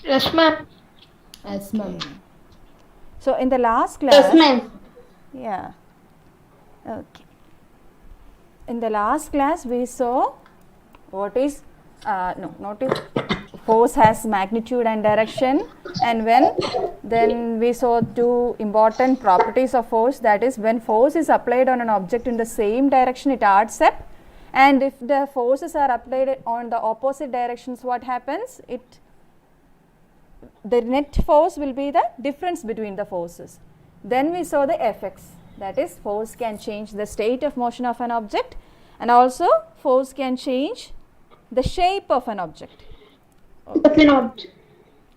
Yes, ma'am. Yes, ma'am. So in the last Yes, class, ma'am. yeah, okay. In the last class we saw what is no, not is force has magnitude and direction, and then we saw two important properties of force, that is when force is applied on an object in the same direction it adds up, and if the forces are applied on the opposite directions, what happens, the net force will be the difference between the forces. Then we saw the effects, that is force can change the state of motion of an object, and also force can change the shape of an object.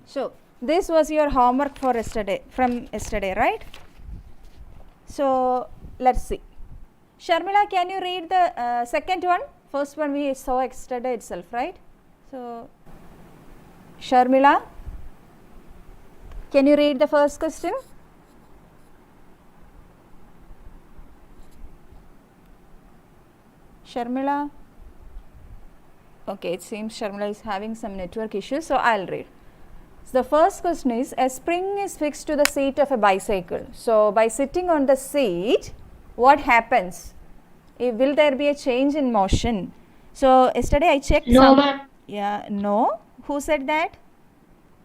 So this was your homework for yesterday, from yesterday, right? So let's see. Sharmila, can you read the second one? First one we saw yesterday itself, right? So Sharmila, can you read the first question? Sharmila? Okay, it seems Sharmila is having some network issues, so I'll read. So the first question is, a spring is fixed to the seat of a bicycle. So by sitting on the seat, what happens? Will there be a change in motion? So yesterday I checked No, ma'am. Yeah, no. Who said that?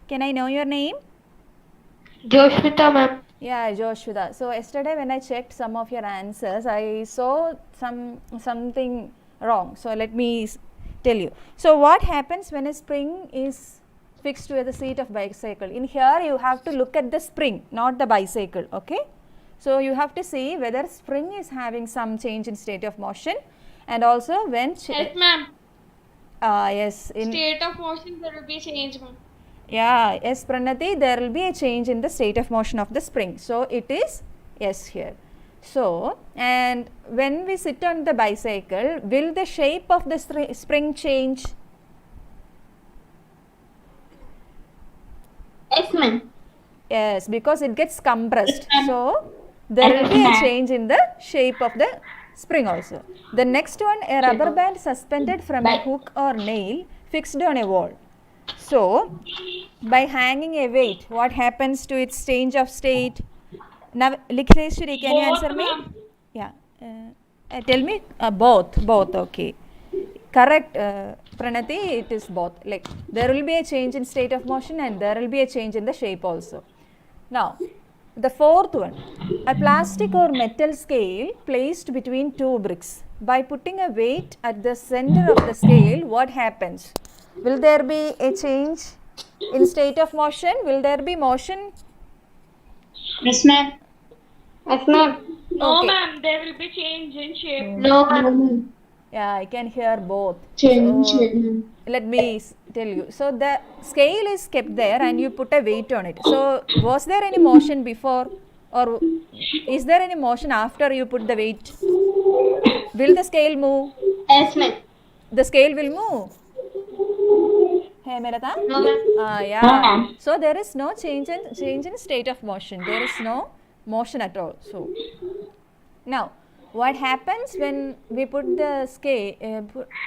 Can I know your name? Joshvita, ma'am. Yeah, Joshua. So yesterday when I checked some of your answers, I saw something wrong. So let me tell you. So what happens when a spring is fixed to the seat of bicycle? In here you have to look at the spring, not the bicycle. Okay. So you have to see whether spring is having some change in state of motion, and also when Yes, ma'am. yes, in State of motion there will be change, ma'am. yeah, yes, Pranati, there will be a change in the state of motion of the spring. So it is yes here. So, and when we sit on the bicycle, will the shape of the spring change? Yes, ma'am. Yes, because it gets compressed. So there will be a change in the shape of the spring also. The next one, a rubber band suspended from a hook or nail fixed on a wall. So by hanging a weight, what happens to its change of state? Now, Likheshwari, can you answer me? Yeah. Tell me both. Okay. Correct, Pranati. It is both. Like there will be a change in state of motion and there will be a change in the shape also. Now, the fourth one, a plastic or metal scale placed between two bricks. By putting a weight at the center of the scale, what happens? Will there be a change in state of motion? Will there be motion? Yes, ma'am. Yes, ma'am. No, Okay. ma'am. There will be change in shape. No, ma'am. Yeah, I can hear both. Change. So, let me tell you. So the scale is kept there and you put a weight on it. So was there any motion before, or is there any motion after you put the weight? Will the scale move? Yes, ma'am. The scale will move. Hey, Merata? No, ma'am. Yeah. So there is no change in state of motion. There is no motion at all. So now, what happens when we put the scale,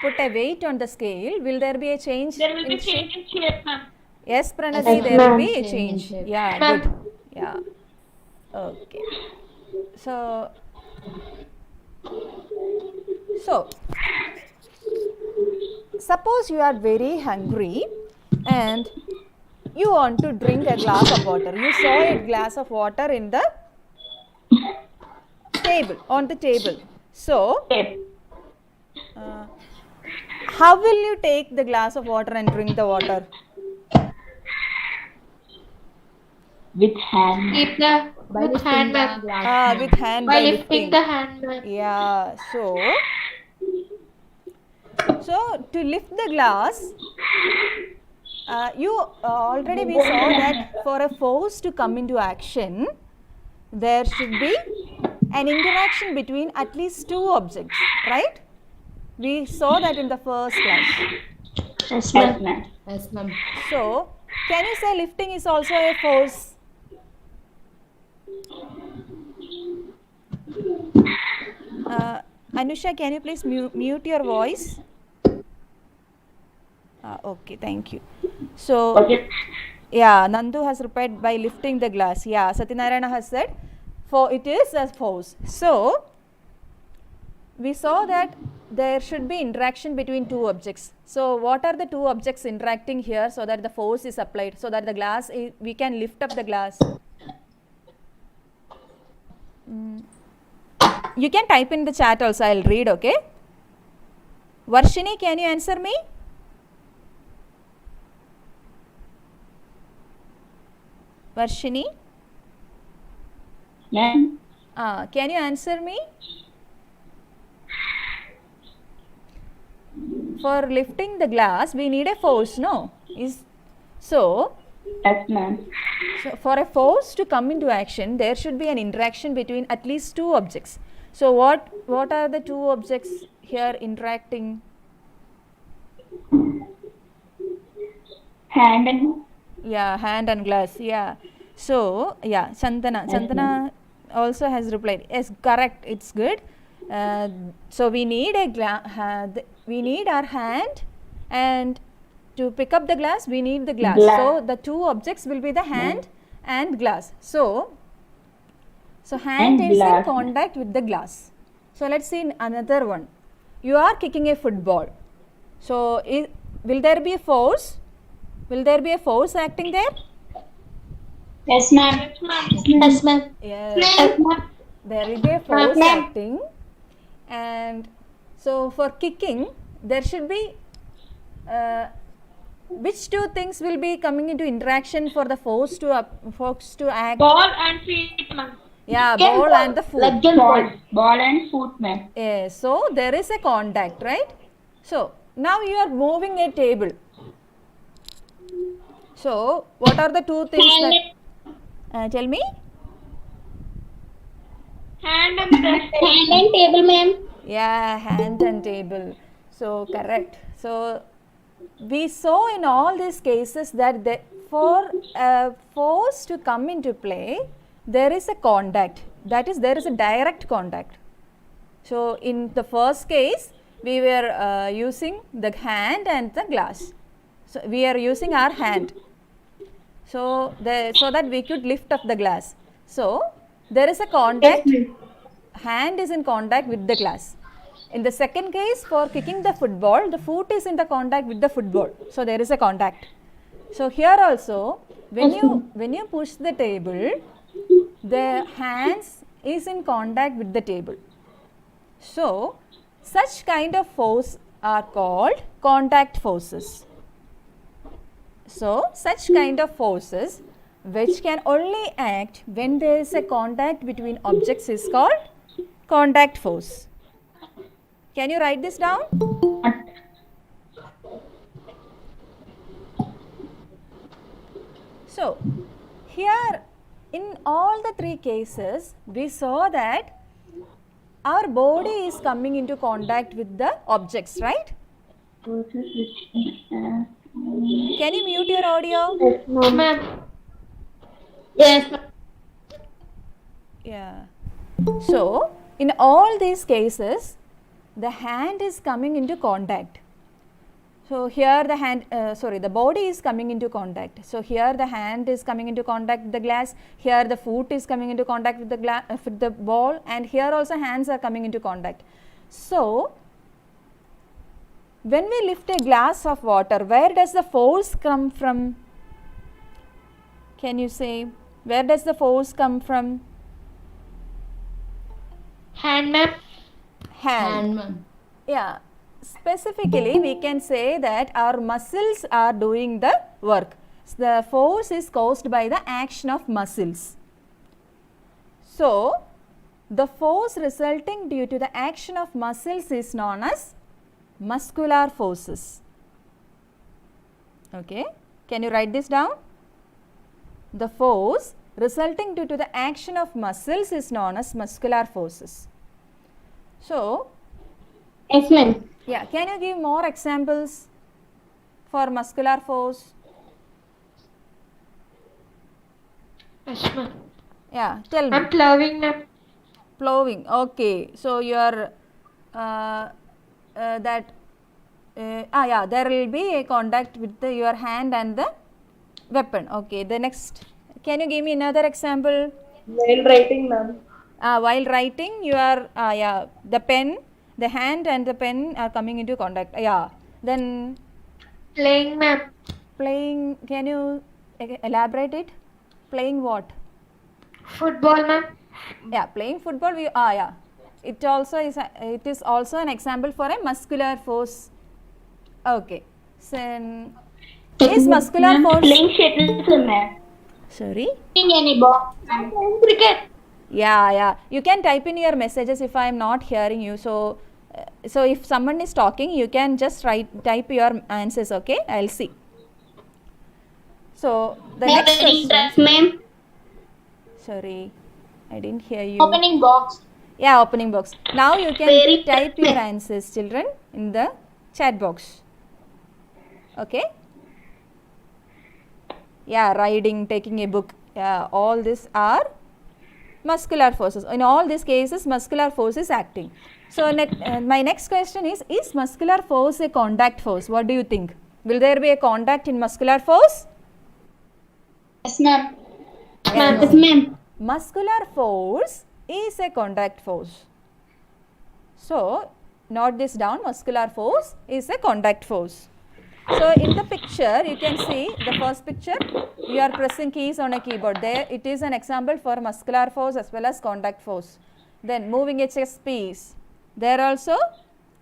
put a weight on the scale? Will there be a change? There will be change in shape, ma'am. Yes, Pranati, Yes, there ma'am. will be a Change in change. shape. Yeah, Ma'am. good. Yeah. Okay. So suppose you are very hungry and you want to drink a glass of water. You saw a glass of water in the table, on the table. So, how will you take the glass of water and drink the water? With hand. Keep the By with lifting hand, the ma'am. glass. With hand, By lifting the hand, ma'am. Yeah, so to lift the glass, you already we saw that for a force to come into action, there should be an interaction between at least two objects, right? We saw that in the first class. Yes, Yes, ma'am. ma'am. Yes, ma'am. So, can you say lifting is also a force? Anusha, can you please mute your voice? Okay, thank you. So, Okay. Yeah, Nandu has replied by lifting the glass. Yeah, Satyanarayana has said, for it is a force. So, we saw that there should be interaction between two objects. So, what are the two objects interacting here so that the force is applied, so that the glass, we can lift up the glass? You can type in the chat also, I will read, okay? Varshini, can you answer me? Varshini? Yeah. Can you answer me? For lifting the glass, we need a force, no? So, Yes, ma'am. so for a force to come into action, there should be an interaction between at least two objects. So, what are the two objects here interacting? Hand and Yeah, hand and glass. Yeah. So, yeah, Chandana also has replied. Yes, correct. It's good. So we need we need our hand, and to pick up the glass, we need the glass. So the two objects will be the hand and glass. So hand And is in glass. contact with the glass. So let's see another one. You are kicking a football. So will there be a force? Will there be a force acting there? yes, ma'am. Yes, ma'am. Yes. Yes, ma'am. There will be a force Ma'am. acting, and so for kicking there should be which two things will be coming into interaction for the force to act? Ball and feet, ma'am. Yeah, ball and the foot. Leg and ball. Ball and foot, ma'am. Yes, so there is a contact, right? So now you are moving a table. So what are the two things that tell me? Hand and table, ma'am. Yeah, hand and table. So correct. So we saw in all these cases that for a force to come into play, there is a contact. That is, there is a direct contact. So in the first case, we were using the hand and the glass. So we are using our hand. So that we could lift up the glass. So there is a contact. Hand is in contact with the glass. In the second case, for kicking the football, the foot is in the contact with the football. So there is a contact. So here also, when you push the table, the hands is in contact with the table. So such kind of force are called contact forces. So such kind of forces which can only act when there is a contact between objects is called contact force. Can you write this down? So here in all the three cases, we saw that our body is coming into contact with the objects, right? Can you mute your audio? Yes, ma'am. Yes, ma'am. Yeah. So in all these cases, the hand is coming into contact. So here the hand, the body is coming into contact. So here the hand is coming into contact with the glass. Here the foot is coming into contact with the ball, and here also hands are coming into contact. So when we lift a glass of water, where does the force come from? Can you say, where does the force come from? Hand, ma'am. Hand. ma'am. Yeah. Specifically, we can say that our muscles are doing the work. So the force is caused by the action of muscles. So the force resulting due to the action of muscles is known as muscular forces. Okay. Can you write this down? The force resulting due to the action of muscles is known as muscular forces. So, Yes, ma'am. yeah, can you give more examples for muscular force? Yes, ma'am. Yeah, tell me. I'm plowing, ma'am. Plowing. Okay, so you are there will be a contact with your hand and the Weapon. Okay. The next. Can you give me another example? While writing, ma'am. While writing, you are yeah, the pen, the hand and the pen are coming into contact. Yeah. Then Playing, ma'am. playing. Can you elaborate it? Playing what? Football, ma'am. Yeah, playing football. Yeah. It also is. It is also an example for a muscular force. Okay. So, is muscular Ma'am, force? playing shuttle, ma'am. Sorry. Playing any box, ma'am. Cricket. Yeah. You can type in your messages if I am not hearing you. So if someone is talking, you can just type your answers. Okay, I'll see. So the next Wearing question. dress, ma'am. Sorry, I didn't hear you. Opening box. Yeah, opening box. Now you can Very type your good. answers, children, in the chat box. Okay. Yeah, riding, taking a book. Yeah, all these are muscular forces. In all these cases, muscular force is acting. So my next question is muscular force a contact force? What do you think? Will there be a contact in muscular force? Yes, ma'am. Yeah, Yes, ma'am. muscular force is a contact force. So note this down, muscular force is a contact force. So in the picture, you can see the first picture, you are pressing keys on a keyboard. There it is an example for muscular force as well as contact force. Then moving a chess piece, there also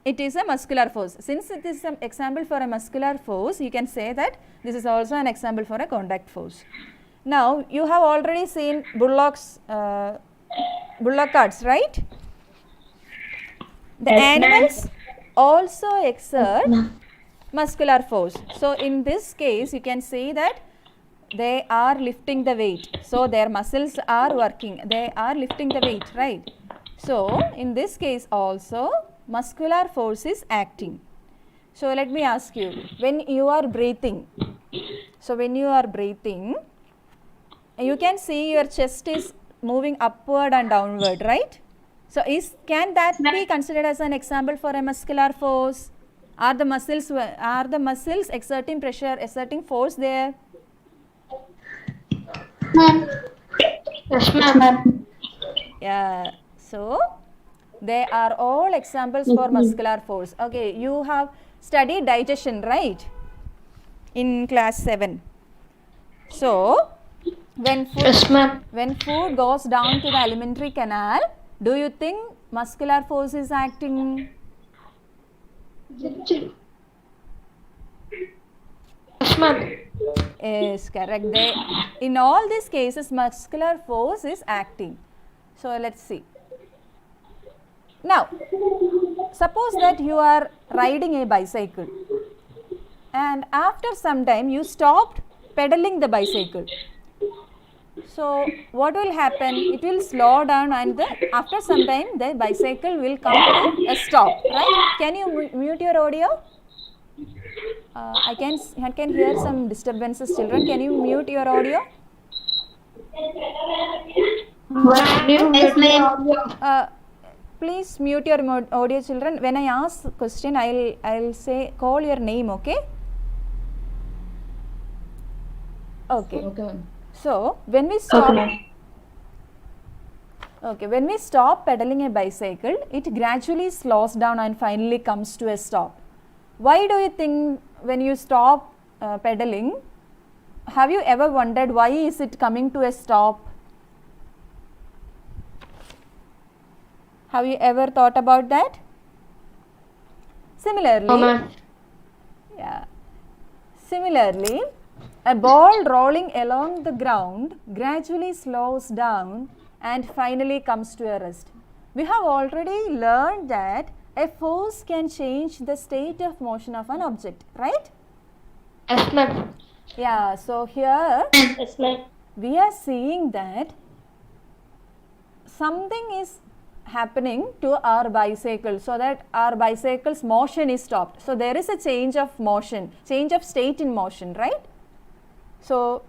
it is a muscular force. Since it is an example for a muscular force, you can say that this is also an example for a contact force. Now you have already seen bullock carts, right? The Yes, ma'am. animals also exert muscular force. So in this case, you can see that they are lifting the weight. So their muscles are working. They are lifting the weight, right? So in this case also, muscular force is acting. So let me ask you, when you are breathing, you can see your chest is moving upward and downward, right? So can that be considered as an example for a muscular force? Are the muscles exerting pressure, exerting force there? Ma'am. Yes, Yes, ma'am. ma'am. Yeah. So they are all examples for muscular force. Okay, you have studied digestion, right? In class 7. So when Yes, ma'am. food goes down to the alimentary canal, do you think muscular force is acting? Yes, ma'am. Is correct. In all these cases, muscular force is acting. So let's see. Now, suppose that you are riding a bicycle and after some time you stopped pedaling the bicycle. So what will happen? It will slow down and after some time the bicycle will come to a stop, right? Can you mute your audio? I can hear some disturbances, children. Can you mute your audio? Yes, ma'am. Please mute your audio, children. When I ask question, I'll say call your name. Okay. Okay. So when we stop. Okay, when we stop pedaling a bicycle, it gradually slows down and finally comes to a stop. Why do you think when you stop pedaling, have you ever wondered why is it coming to a stop? Have you ever thought about that? Similarly, Similarly, a ball rolling along the ground gradually slows down and finally comes to a rest. We have already learned that a force can change the state of motion of an object, right? Yes, ma'am. Yeah, so here Yes, ma'am. we are seeing that something is happening to our bicycle so that our bicycle's motion is stopped. So there is a change of motion, change of state in motion, right? So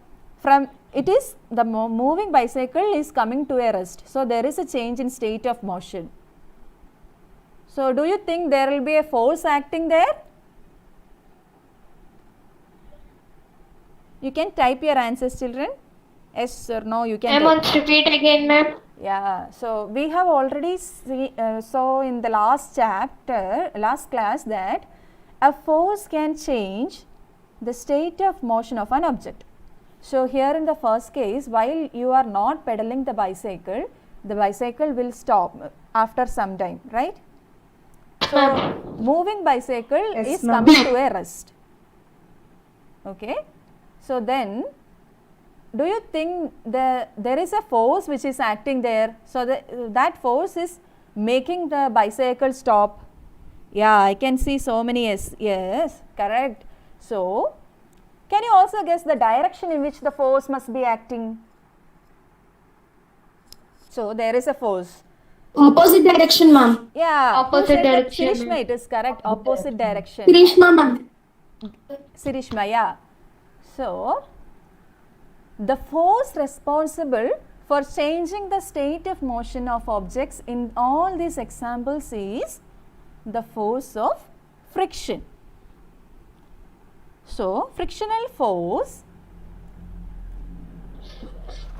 the moving bicycle is coming to a rest. So there is a change in state of motion. So do you think there will be a force acting there? You can type your answers, children. Yes or no, you can Ma'am, type. once repeat again, ma'am. Yeah, so we have already saw in the last chapter, last class, that a force can change the state of motion of an object. So here in the first case, while you are not pedaling the bicycle will stop after some time, right? So moving bicycle is coming to a rest. Okay, so then do you think there is a force which is acting there, so that force is making the bicycle stop? Yeah, I can see so many yes, correct. So can you also guess the direction in which the force must be acting? So there is a force. Opposite direction, ma'am. Yeah, Opposite direction, Sirishma, ma'am. it is correct, opposite direction. Kirishma, ma'am. Sirishma, yeah. So the force responsible for changing the state of motion of objects in all these examples is the force of friction. So frictional force,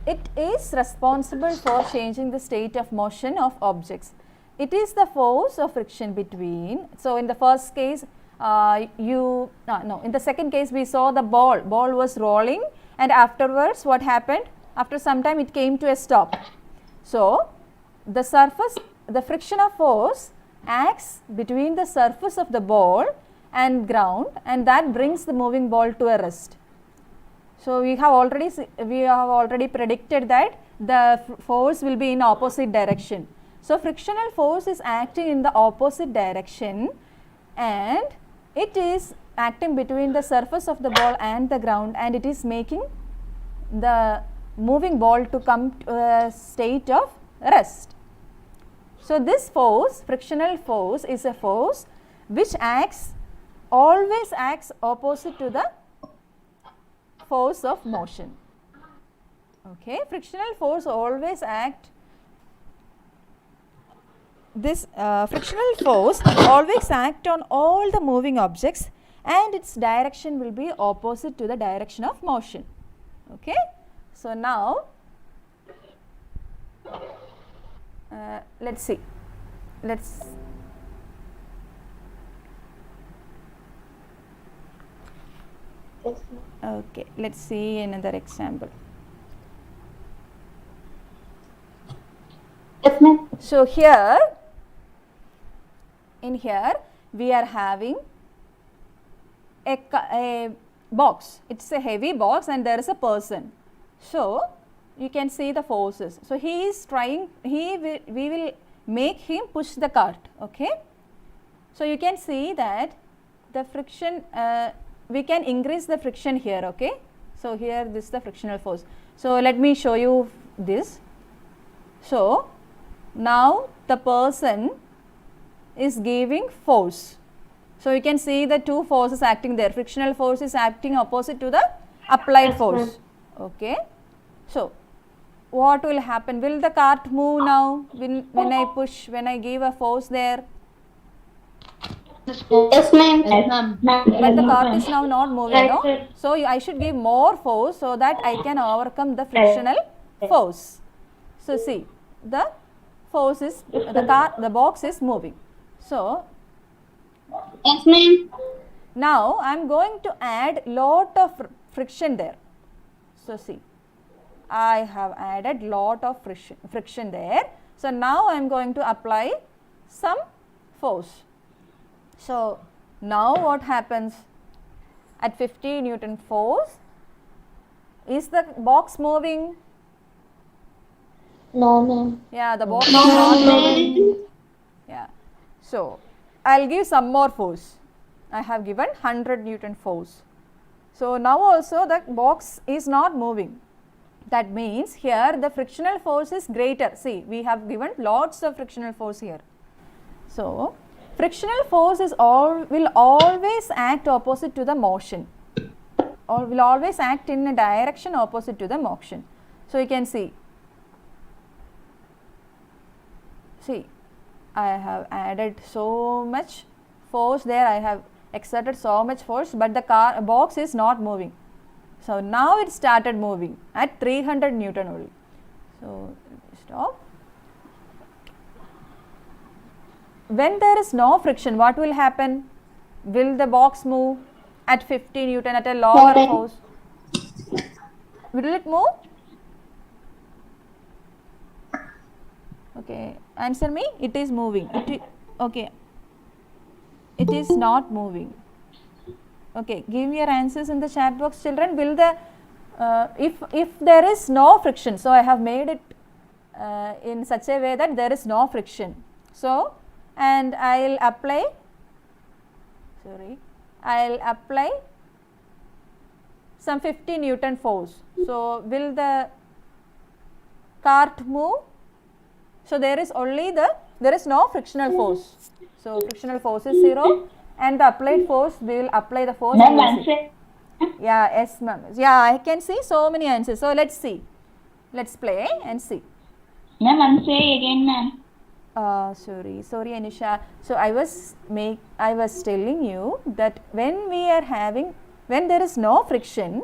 it is responsible for changing the state of motion of objects. It is the force of friction between, so in the first case in the second case we saw the ball was rolling, and afterwards what happened? After some time it came to a stop. So the frictional force acts between the surface of the ball and ground, and that brings the moving ball to a rest. So we have already predicted that the force will be in opposite direction. So frictional force is acting in the opposite direction, and it is acting between the surface of the ball and the ground, and it is making the moving ball to come to a state of rest. So this force, frictional force, is a force which always acts opposite to the force of motion. Okay, frictional force always frictional force always act on all the moving objects, and its direction will be opposite to the direction of motion. Okay, so now let's see. Okay, let's see another example. Yes, ma'am. So here we are having a box. It's a heavy box and there is a person. So you can see the forces. So he is trying, we will make him push the cart. Okay. So you can see that the friction, we can increase the friction here. Okay. So here this is the frictional force. So let me show you this. So now the person is giving force. So you can see the two forces acting there. Frictional force is acting opposite to the applied force. Okay. So what will happen? Will the cart move now when I give a force there? Yes, ma'am. Yes, ma'am. But the cart is now not moving, no? So I should give more force so that I can overcome the frictional force. So see, the force is, the box is moving. So Yes, ma'am. now I am going to add lot of friction there. So see, I have added lot of friction there. So now I am going to apply some force. So now what happens? At 50 Newton force, is the box moving? No, ma'am. Yeah, the box is not moving. Ma'am. Yeah. So I will give some more force. I have given 100 Newton force. So now also the box is not moving. That means here the frictional force is greater. See, we have given lots of frictional force here. So frictional force will always act opposite to the motion, or will always act in a direction opposite to the motion. So you can see, I have added so much force there, I have exerted so much force, but the box is not moving. So now it started moving at 300 Newton only. So stop. When there is no friction, what will happen? Will the box move at 50 Newton at a lower Moving. force? Will it move? Okay, answer me. It is moving. Okay. It is not moving. Okay, give me your answers in the chat box, children. Will the if there is no friction, so I have made it in such a way that there is no friction. So, and I'll apply. I'll apply some 50 Newton force. So, will the cart move? So, there is no frictional force. So, frictional force is 0 and the applied force, we will apply the force. Ma'am, and we'll see. answer. Yeah, yes ma'am. Yeah, I can see so many answers. So, let's see. Let's play and see. Ma'am, answer again, ma'am. Sorry Anisha. So I was telling you that when there is no friction,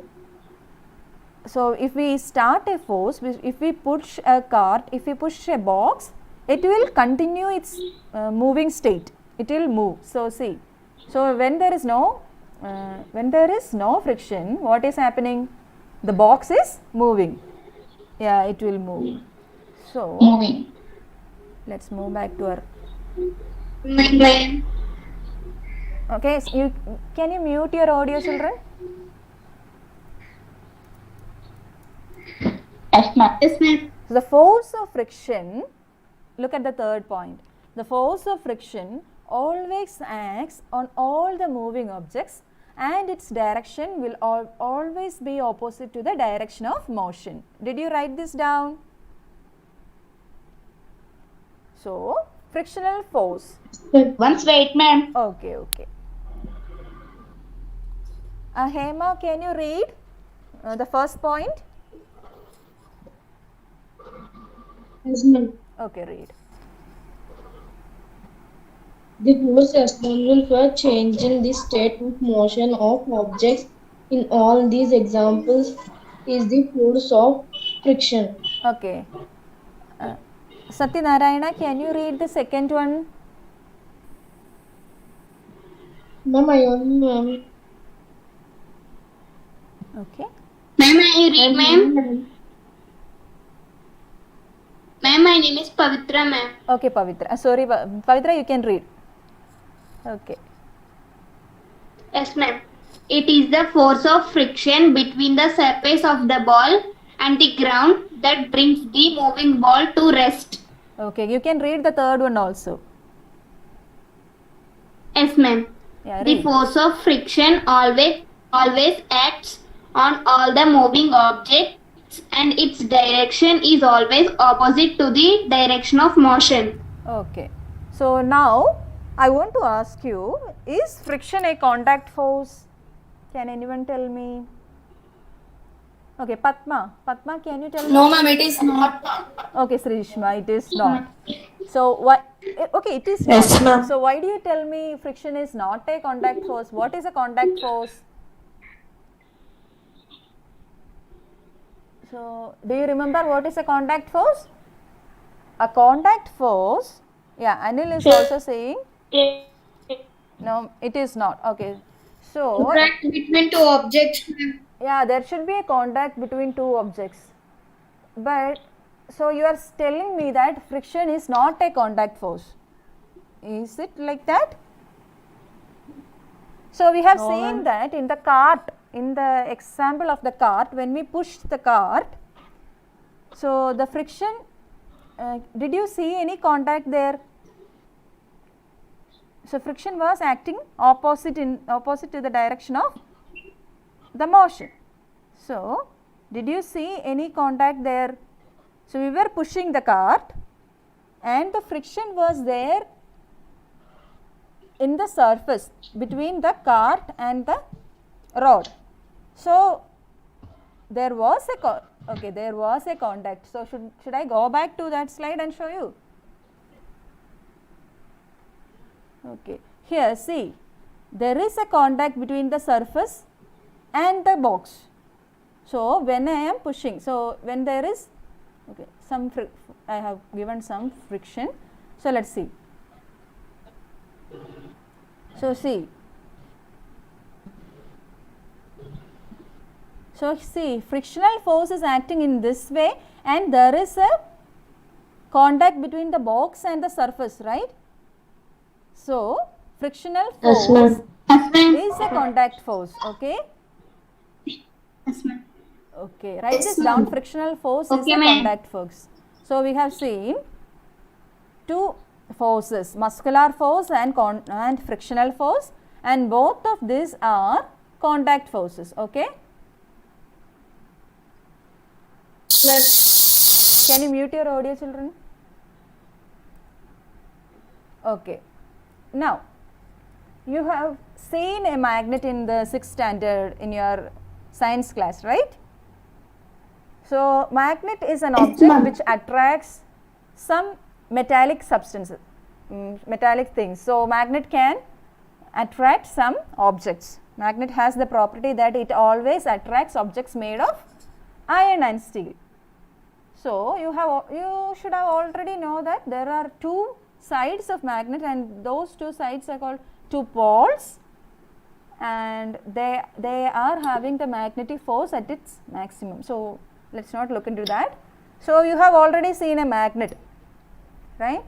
so if we start a force, if we push a cart, if we push a box, it will continue its moving state. It will move. So see, so when there is no friction, what is happening? The box is moving. Yeah, it will move. So Moving. let's move back to our. Ma'am. Okay, so can you mute your audio, children? Yes, ma'am. Yes, ma'am. So the force of friction, look at the third point. The force of friction always acts on all the moving objects and its direction will always be opposite to the direction of motion. Did you write this down? So, frictional force. Once wait, ma'am. Okay. Hema, can you read the first point? Yes, ma'am. Okay, read. The force responsible for changing the state of motion of objects in all these examples is the force of friction. Okay. Satyanarayana, can you read the second one? Ma'am, I am Okay. Ma'am, I read, ma'am. Ma'am, my name is Pavitra, ma'am. Okay, Pavitra. Sorry, Pavitra, you can read. Okay. Yes, ma'am. It is the force of friction between the surface of the ball and the ground that brings the moving ball to rest. Okay, you can read the third one also. Yes, ma'am. Yeah, The read. force of friction always acts on all the moving objects and its direction is always opposite to the direction of motion. Okay. So now I want to ask you, is friction a contact force? Can anyone tell me? Okay, Padma, can you tell me? No, ma'am, it is not. Okay, Srishma, it is not. So why? Okay, it is Yes, not. ma'am. So why do you tell me friction is not a contact force? What is a contact force? So do you remember what is a contact force? A contact force. Yeah, Anil is also saying no, it is not. Okay, so contact between two objects. yeah, there should be a contact between two objects. But so you are telling me that friction is not a contact force. Is it like that? So we have seen that in the cart, in the example of the cart, when we push the cart, so the friction, did you see any contact there? So friction was acting opposite to the direction of the motion. So did you see any contact there? So we were pushing the cart and the friction was there in the surface between the cart and the rod. So there was a contact. So should I go back to that slide and show you? Okay, here see, there is a contact between the surface and the box. So when I am pushing, so when there is, okay, some I have given some friction. So let's see. So see. So see, frictional force is acting in this way, and there is a contact between the box and the surface, right? So frictional Yes, force ma'am. Yes, ma'am. is a contact force. Okay. Yes, ma'am. Okay, write this down. Frictional force is Okay, a ma'am. contact force. So we have seen two forces, muscular force and frictional force, and both of these are contact forces. Okay. Can you mute your audio, children? Okay. Now, you have seen a magnet in the 6th standard in your science class, right? So, magnet is an object which attracts some metallic substances, metallic things. So, magnet can attract some objects. Magnet has the property that it always attracts objects made of iron and steel. So, you should have already know that there are two sides of magnet, and those two sides are called two poles, and they are having the magnetic force at its maximum. So, let us not look into that. So, you have already seen a magnet, right?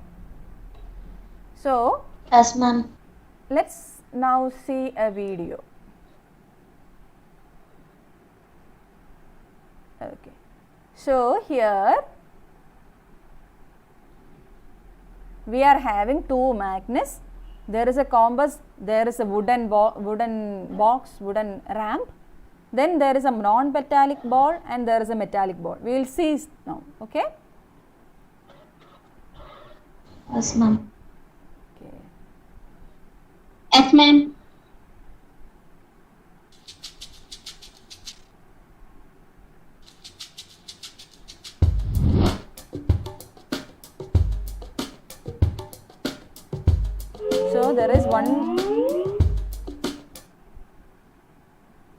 So, Yes, ma'am. let us now see a video. Okay. So, here we are having two magnets. There is a compass, there is a wooden box, wooden ramp. Then there is a non-metallic ball and there is a metallic ball. We will see now. Okay. Yes, ma'am. Okay. Yes, ma'am. So, there is one.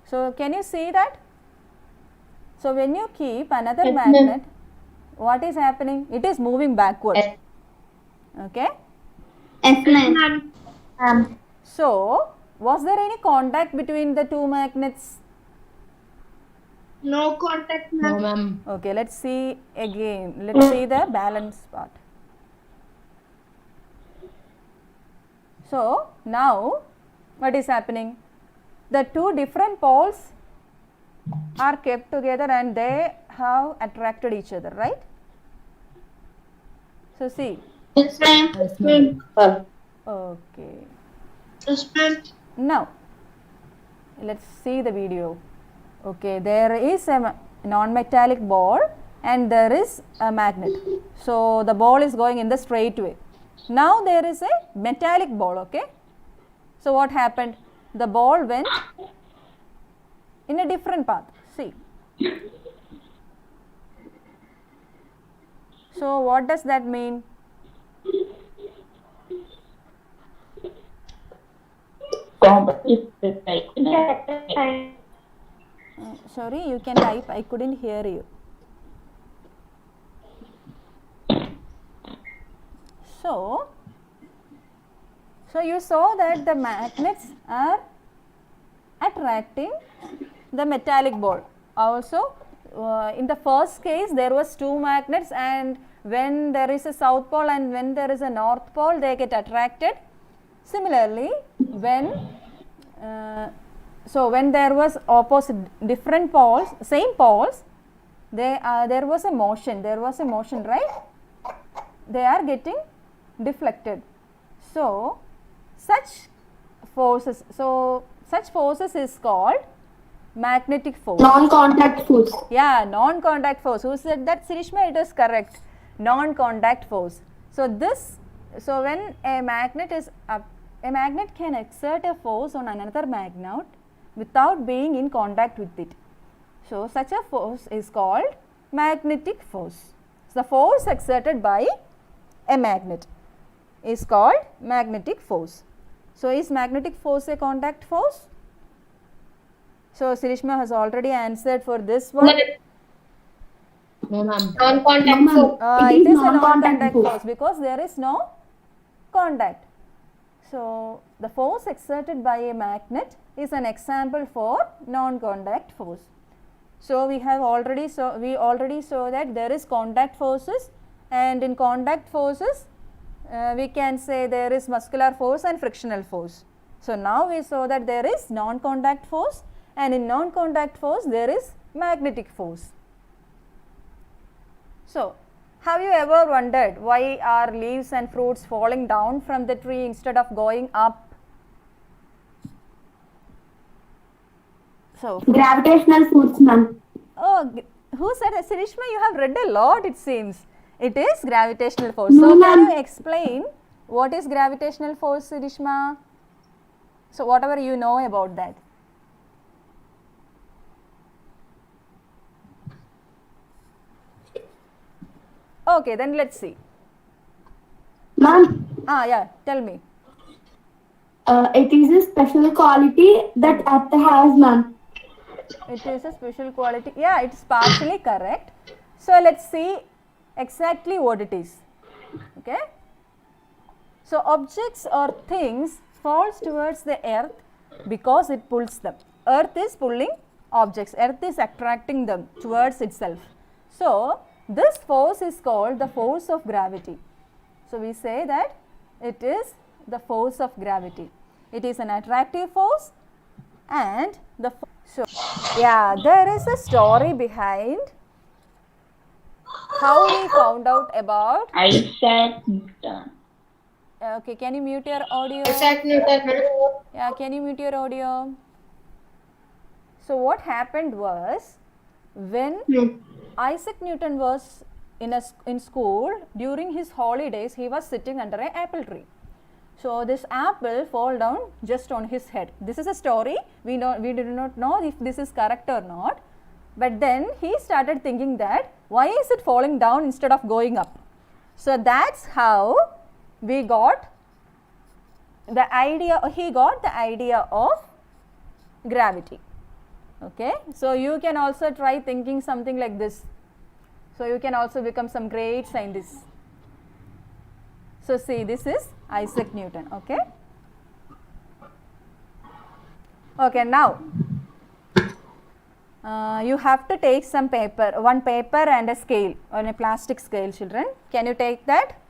So, can you see that? So, when you keep another Yes, ma'am. magnet, what is happening? It is moving backward. Okay. Yes, ma'am. So, was there any contact between the two magnets? No contact, No, ma'am. Okay, let's see again. Let's see the balance part. So, now what is happening? The two different poles are kept together and they have attracted each other, right? So, see. Yes, ma'am. Yes, ma'am. Okay. Yes, ma'am. Now, let's see the video. Okay, there is a non-metallic ball and there is a magnet. So, the ball is going in the straight way. Now, there is a metallic ball, okay. So, what happened? The ball went in a different path. See. So, what does that mean? Sorry, you can type. I couldn't hear you. So you saw that the magnets are attracting the metallic ball. Also, in the first case, there was two magnets, and when there is a south pole and when there is a north pole, they get attracted. Similarly, when when there was opposite different poles, same poles, there was a motion. There was a motion, right? They are getting deflected. So such forces is called magnetic force. Non-contact force. Yeah, non-contact force. Who said that, Sirishma? It is correct. Non-contact force. So when a magnet is up, a magnet can exert a force on another magnet without being in contact with it. So such a force is called magnetic force. So the force exerted by a magnet is called magnetic force. So is magnetic force a contact force? So Sirishma has already answered for this one. No, ma'am. Non-contact force. It is a non-contact force because there is no contact. So the force exerted by a magnet is an example for non-contact force. So we already saw that there is contact forces, and in contact forces we can say there is muscular force and frictional force. So now we saw that there is non-contact force, and in non-contact force there is magnetic force. So have you ever wondered why are leaves and fruits falling down from the tree instead of going up? So Gravitational force, ma'am. oh, who said that? Sirishma, you have read a lot, it seems. It is gravitational force. No, So can ma'am. you explain what is gravitational force, Sirishma? So whatever you know about that. Okay, then let's see. Ma'am, Yeah, tell me. it is a special quality that Earth has, ma'am. It is a special quality. Yeah, it's partially correct. So let's see exactly what it is. Okay. So objects or things falls towards the earth because it pulls them. Earth is pulling objects. Earth is attracting them towards itself. So this force is called the force of gravity. So we say that it is the force of gravity. It is an attractive force, and so yeah, there is a story behind how we found out about. Isaac Newton. Okay, can you mute your audio? Isaac Newton, ma'am. Yeah, can you mute your audio? So what happened was, when Isaac Newton was in school, during his holidays he was sitting under an apple tree. So this apple fall down just on his head. This is a story. We did not know if this is correct or not. But then he started thinking that why is it falling down instead of going up? So that's how we got the idea. He got the idea of gravity. Okay. So you can also try thinking something like this. So you can also become some great scientists. So see, this is Isaac Newton. Okay. Okay, now you have to take some paper, one paper and a scale, on a plastic scale, children. Can you take that?